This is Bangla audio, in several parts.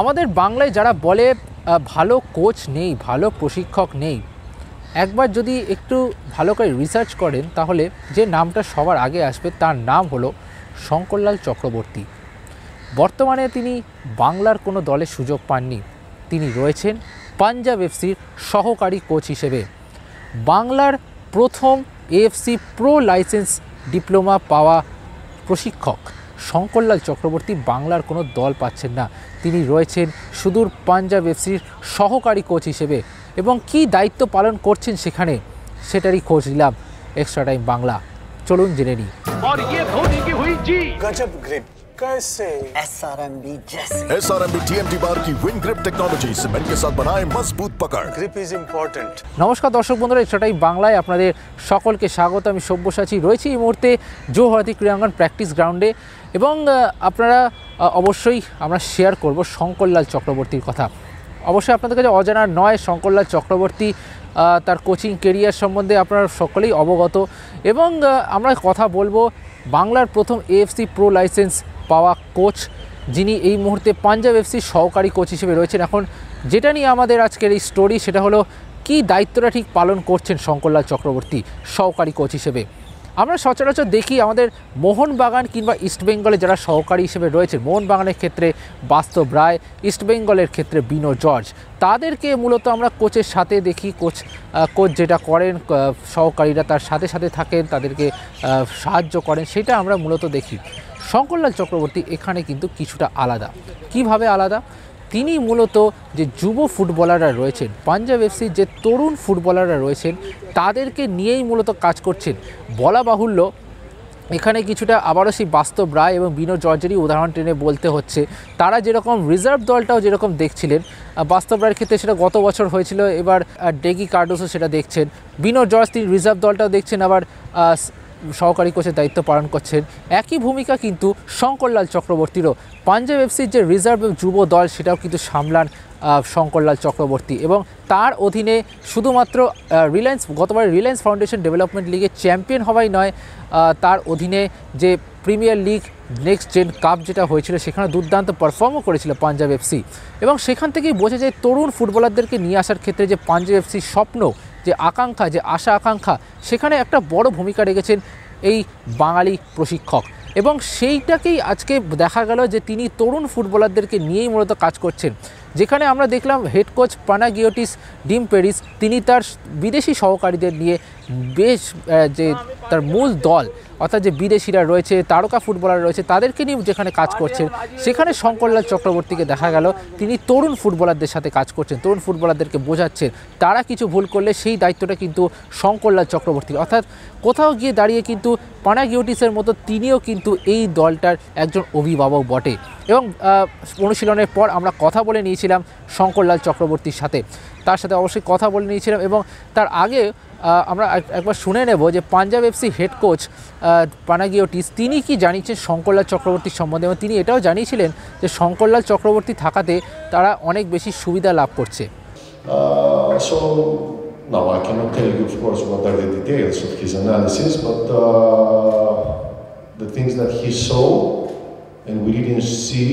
আমাদের বাংলায় যারা বলে ভালো কোচ নেই, ভালো প্রশিক্ষক নেই, একবার যদি একটু ভালো করে রিসার্চ করেন তাহলে যে নামটা সবার আগে আসবে তার নাম হলো শঙ্করলাল চক্রবর্তী। বর্তমানে তিনি বাংলার কোনো দলে সুযোগ পাননি। তিনি রয়েছেন পাঞ্জাব এফসির সহকারী কোচ হিসেবে। বাংলার প্রথম এএফসি প্রো লাইসেন্স ডিপ্লোমা পাওয়া প্রশিক্ষক শঙ্করলাল চক্রবর্তী বাংলার কোনো দল পাচ্ছেন না। তিনি রয়েছেন সুদূর পাঞ্জাব এফসির সহকারী কোচ হিসেবে এবং কী দায়িত্ব পালন করছেন সেখানে সেটারই খোঁজ নিলাম এক্সট্রা টাইম বাংলা। চলুন জেনে নিই। SRMB जैसे SRMB TMT बार की विन ग्रिप टेक्नोलॉजी सीमेंट के साथ बनाए मजबूत पकड़। Grip is important. নমস্কার দর্শক বন্ধুরা, এক্সট্রা টাইম বাংলায় আপনাদের সকলকে স্বাগত। আমি সব্যসাচী রয়েছি এই মুহূর্তে জোহরাতি ক্রীড়াঙ্গন প্র্যাকটিস গ্রাউন্ডে এবং আপনারা অবশ্যই আমরা শেয়ার করব শঙ্করলাল চক্রবর্তীর কথা। অবশ্যই আপনাদের কাছে অজানা নয়, শঙ্করলাল চক্রবর্তী তার কোচিং কেরিয়ার সম্বন্ধে আপনারা সকলেই অবগত এবং আমরা কথা বলবো বাংলার প্রথম এএফসি প্রো লাইসেন্স পাওয়া কোচ, যিনি এই মুহূর্তে পাঞ্জাব এফসির সহকারী কোচ হিসেবে রয়েছেন। এখন যেটা নিয়ে আমাদের আজকের এই স্টোরি সেটা হলো কী দায়িত্বটা ঠিক পালন করছেন শঙ্করলাল চক্রবর্তী সহকারী কোচ হিসেবে। আমরা সচরাচর দেখি আমাদের মোহনবাগান কিংবা ইস্টবেঙ্গলে যারা সহকারী হিসেবে রয়েছেন, মোহনবাগানের ক্ষেত্রে বাস্তব রায়, ইস্টবেঙ্গলের ক্ষেত্রে বিনো জর্জ, তাদেরকে মূলত আমরা কোচের সাথে দেখি। কোচ যেটা করেন সহকারীরা তার সাথে সাথে থাকেন, তাদেরকে সাহায্য করেন, সেটা আমরা মূলত দেখি। শঙ্করলাল চক্রবর্তী এখানে কিন্তু কিছুটা আলাদা। কিভাবে আলাদা? তিনি মূলত যে যুব ফুটবলাররা রয়েছেন, পাঞ্জাব এফসির যে তরুণ ফুটবলাররা রয়েছেন, তাদেরকে নিয়েই মূলত কাজ করছেন। বলা বাহুল্য এখানে কিছুটা আবারও সেই বাস্তব রায় এবং বিনো জর্জেরই উদাহরণ টেনে বলতে হচ্ছে। তারা যেরকম রিজার্ভ দলটাও যেরকম দেখছিলেন, বাস্তব রায়ের ক্ষেত্রে সেটা গত বছর হয়েছিল, এবার ডেগি কার্ডোসও সেটা দেখছেন। বিনো জর্জ তিনি রিজার্ভ দলটাও দেখছেন, আবার সহকারী কোচের দায়িত্ব পালন করছেন। একই ভূমিকা কিন্তু শঙ্করলাল চক্রবর্তীরও। পাঞ্জাব এফসির যে রিজার্ভ যুব দল সেটাও কিন্তু সামলান শঙ্করলাল চক্রবর্তী এবং তার অধীনে শুধুমাত্র গতবার রিলায়েন্স ফাউন্ডেশন ডেভেলপমেন্ট লিগে চ্যাম্পিয়ন হওয়াই নয়, তার অধীনে যে premier league next gen cup যেটা হয়েছিল সেখানে দুর্দান্ত পারফর্মও করেছিল পাঞ্জাব এফসি এবং সেখান থেকেই বোঝা যায় তরুণ ফুটবলারদেরকে নিয়ে আসার ক্ষেত্রে যে পাঞ্জাব এফসির স্বপ্ন, যে আকাঙ্ক্ষা, যে আশা আকাঙ্ক্ষা, সেখানে একটা বড় ভূমিকা রেখেছেন এই বাঙালি প্রশিক্ষক এবং সেইটাকেই আজকে দেখা গেল যে তিনি তরুণ ফুটবলারদেরকে নিয়েই মূলত কাজ করছেন। যেখানে আমরা দেখলাম হেড কোচ পানাগিওটিস ডিমপেরিস তিনি তার বিদেশি সহকারীদের নিয়ে বেশ যে তার মূল দল অর্থাৎ যে বিদেশিরা রয়েছে, তারকা ফুটবলার রয়েছে, তাদেরকে নিয়ে যেখানে কাজ করছেন, সেখানে শঙ্করলাল চক্রবর্তীকে দেখা গেল তিনি তরুণ ফুটবলারদের সাথে কাজ করছেন, তরুণ ফুটবলারদেরকে বোঝাচ্ছেন। তারা কিছু ভুল করলে সেই দায়িত্বটা কিন্তু শঙ্করলাল চক্রবর্তী, অর্থাৎ কোথাও গিয়ে দাঁড়িয়ে কিন্তু পানাগিওটিসের মতো তিনিও কিন্তু এই দলটার একজন অভিভাবক বটে। এবং অনুশীলনের পর আমরা কথা বলে নিয়েছিলাম শঙ্করলাল চক্রবর্তীর সাথে, তার সাথে অবশ্যই কথা বলে নিয়েছিলাম এবং তার আগে আমরা একবার শুনে নেব যে পাঞ্জাব এফসি হেড কোচ পানাগিওটিস তিনি কি জানিয়েছেন শঙ্করলাল চক্রবর্তীর সম্বন্ধে এবং তিনি এটাও জানিয়েছিলেন যে শঙ্করলাল চক্রবর্তী থাকাতে তারা অনেক বেশি সুবিধা লাভ করছে। So now I cannot tell you, of course, what are the details of his analysis, but the things that he saw and we didn't see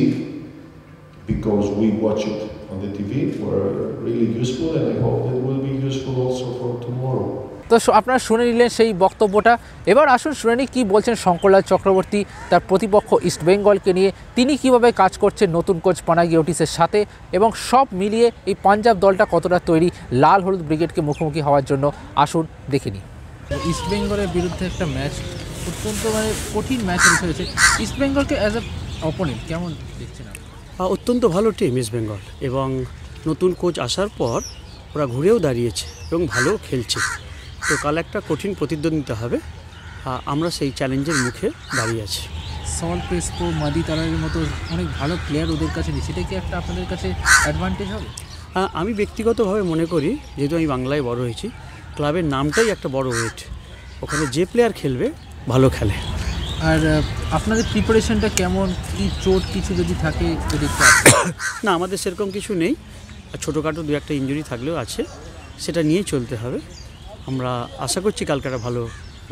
because we watch it on the TV were really useful, and I hope that will be useful also for tomorrow. তো আপনারা শুনে নিলেন সেই বক্তব্যটা। এবার আসুন শুনে নিই কী বলছেন শঙ্করলাল চক্রবর্তী তার প্রতিপক্ষ ইস্টবেঙ্গলকে নিয়ে, তিনি কিভাবে কাজ করছেন নতুন কোচ পানাগিওটিসের সাথে এবং সব মিলিয়ে এই পাঞ্জাব দলটা কতটা তৈরি লাল হলুদ ব্রিগেডকে মুখোমুখি হওয়ার জন্য। আসুন দেখে নিই। ইস্টবেঙ্গলের বিরুদ্ধে একটা ম্যাচ অত্যন্ত কঠিন ম্যাচ হয়েছে। ইস্টবেঙ্গলকে অ্যাজ এ অপোনেন্ট কেমন দেখছেন? অত্যন্ত ভালো টিম ইস্টবেঙ্গল এবং নতুন কোচ আসার পর ওরা ঘুরেও দাঁড়িয়েছে এবং ভালো খেলছে। তো কাল একটা কঠিন প্রতিদ্বন্দ্বিতা হবে, আমরা সেই চ্যালেঞ্জের মুখে দাঁড়িয়ে আছি। সল পেস্কো, মাদি তারারের মতো অনেক ভালো প্লেয়ার ওদের কাছে নেই, সেটা কি একটা আপনাদের কাছে অ্যাডভান্টেজ হবে? আমি ব্যক্তিগতভাবে মনে করি, যেহেতু আমি বাংলায় বড় হয়েছি, ক্লাবের নামটাই একটা বড় ওয়েট, ওখানে যে প্লেয়ার খেলবে ভালো খেলে। আর আপনাদের প্রিপারেশনটা কেমন? কি চোট কিছু যদি থাকে যদি? না, আমাদের সেরকম কিছু নেই, ছোটোখাটো দু একটা ইনজুরি থাকলেও আছে, সেটা নিয়েই চলতে হবে। আমরা আশা করছি কালকে একটা ভালো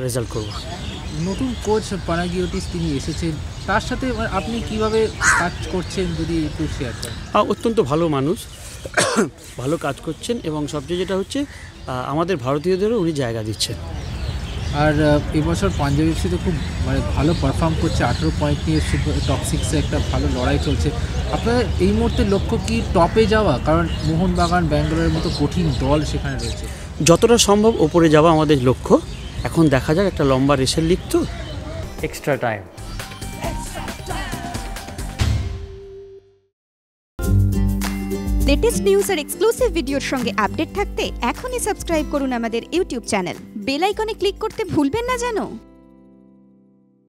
রেজাল্ট করব। নতুন কোচ পানাগিওটিস তিনি এসেছেন, তার সাথে আপনি কিভাবে কাজ করছেন যদি একটু শেয়ার করেন। অত্যন্ত ভালো মানুষ, ভালো কাজ করছেন এবং সবচেয়ে যেটা হচ্ছে আমাদের ভারতীয়দেরও উনি জায়গা দিচ্ছেন। আর এবছর পাঞ্জাব এফসিতে খুব ভালো পারফর্ম করছে, 18 পয়েন্ট নিয়ে টপ 6-এ একটা ভালো লড়াই চলছে। আপনাদের এই মুহূর্তে লক্ষ্য কি টপে যাওয়া? কারণ মোহনবাগান, ব্যাঙ্গালোরের মতো কঠিন দল সেখানে রয়েছে। যতটা সম্ভব ওপরে যাওয়া আমাদের লক্ষ্য। এখন দেখা যাক, একটা লম্বা রেসের লিগ তো। Extra time. লেটেস্ট নিউজ আর এক্সক্লুসিভ ভিডিওর সঙ্গে আপডেট থাকতে এখনই সাবস্ক্রাইব করুন আমাদের ইউটিউব চ্যানেল। বেল আইকনে ক্লিক করতে ভুলবেন না যেন।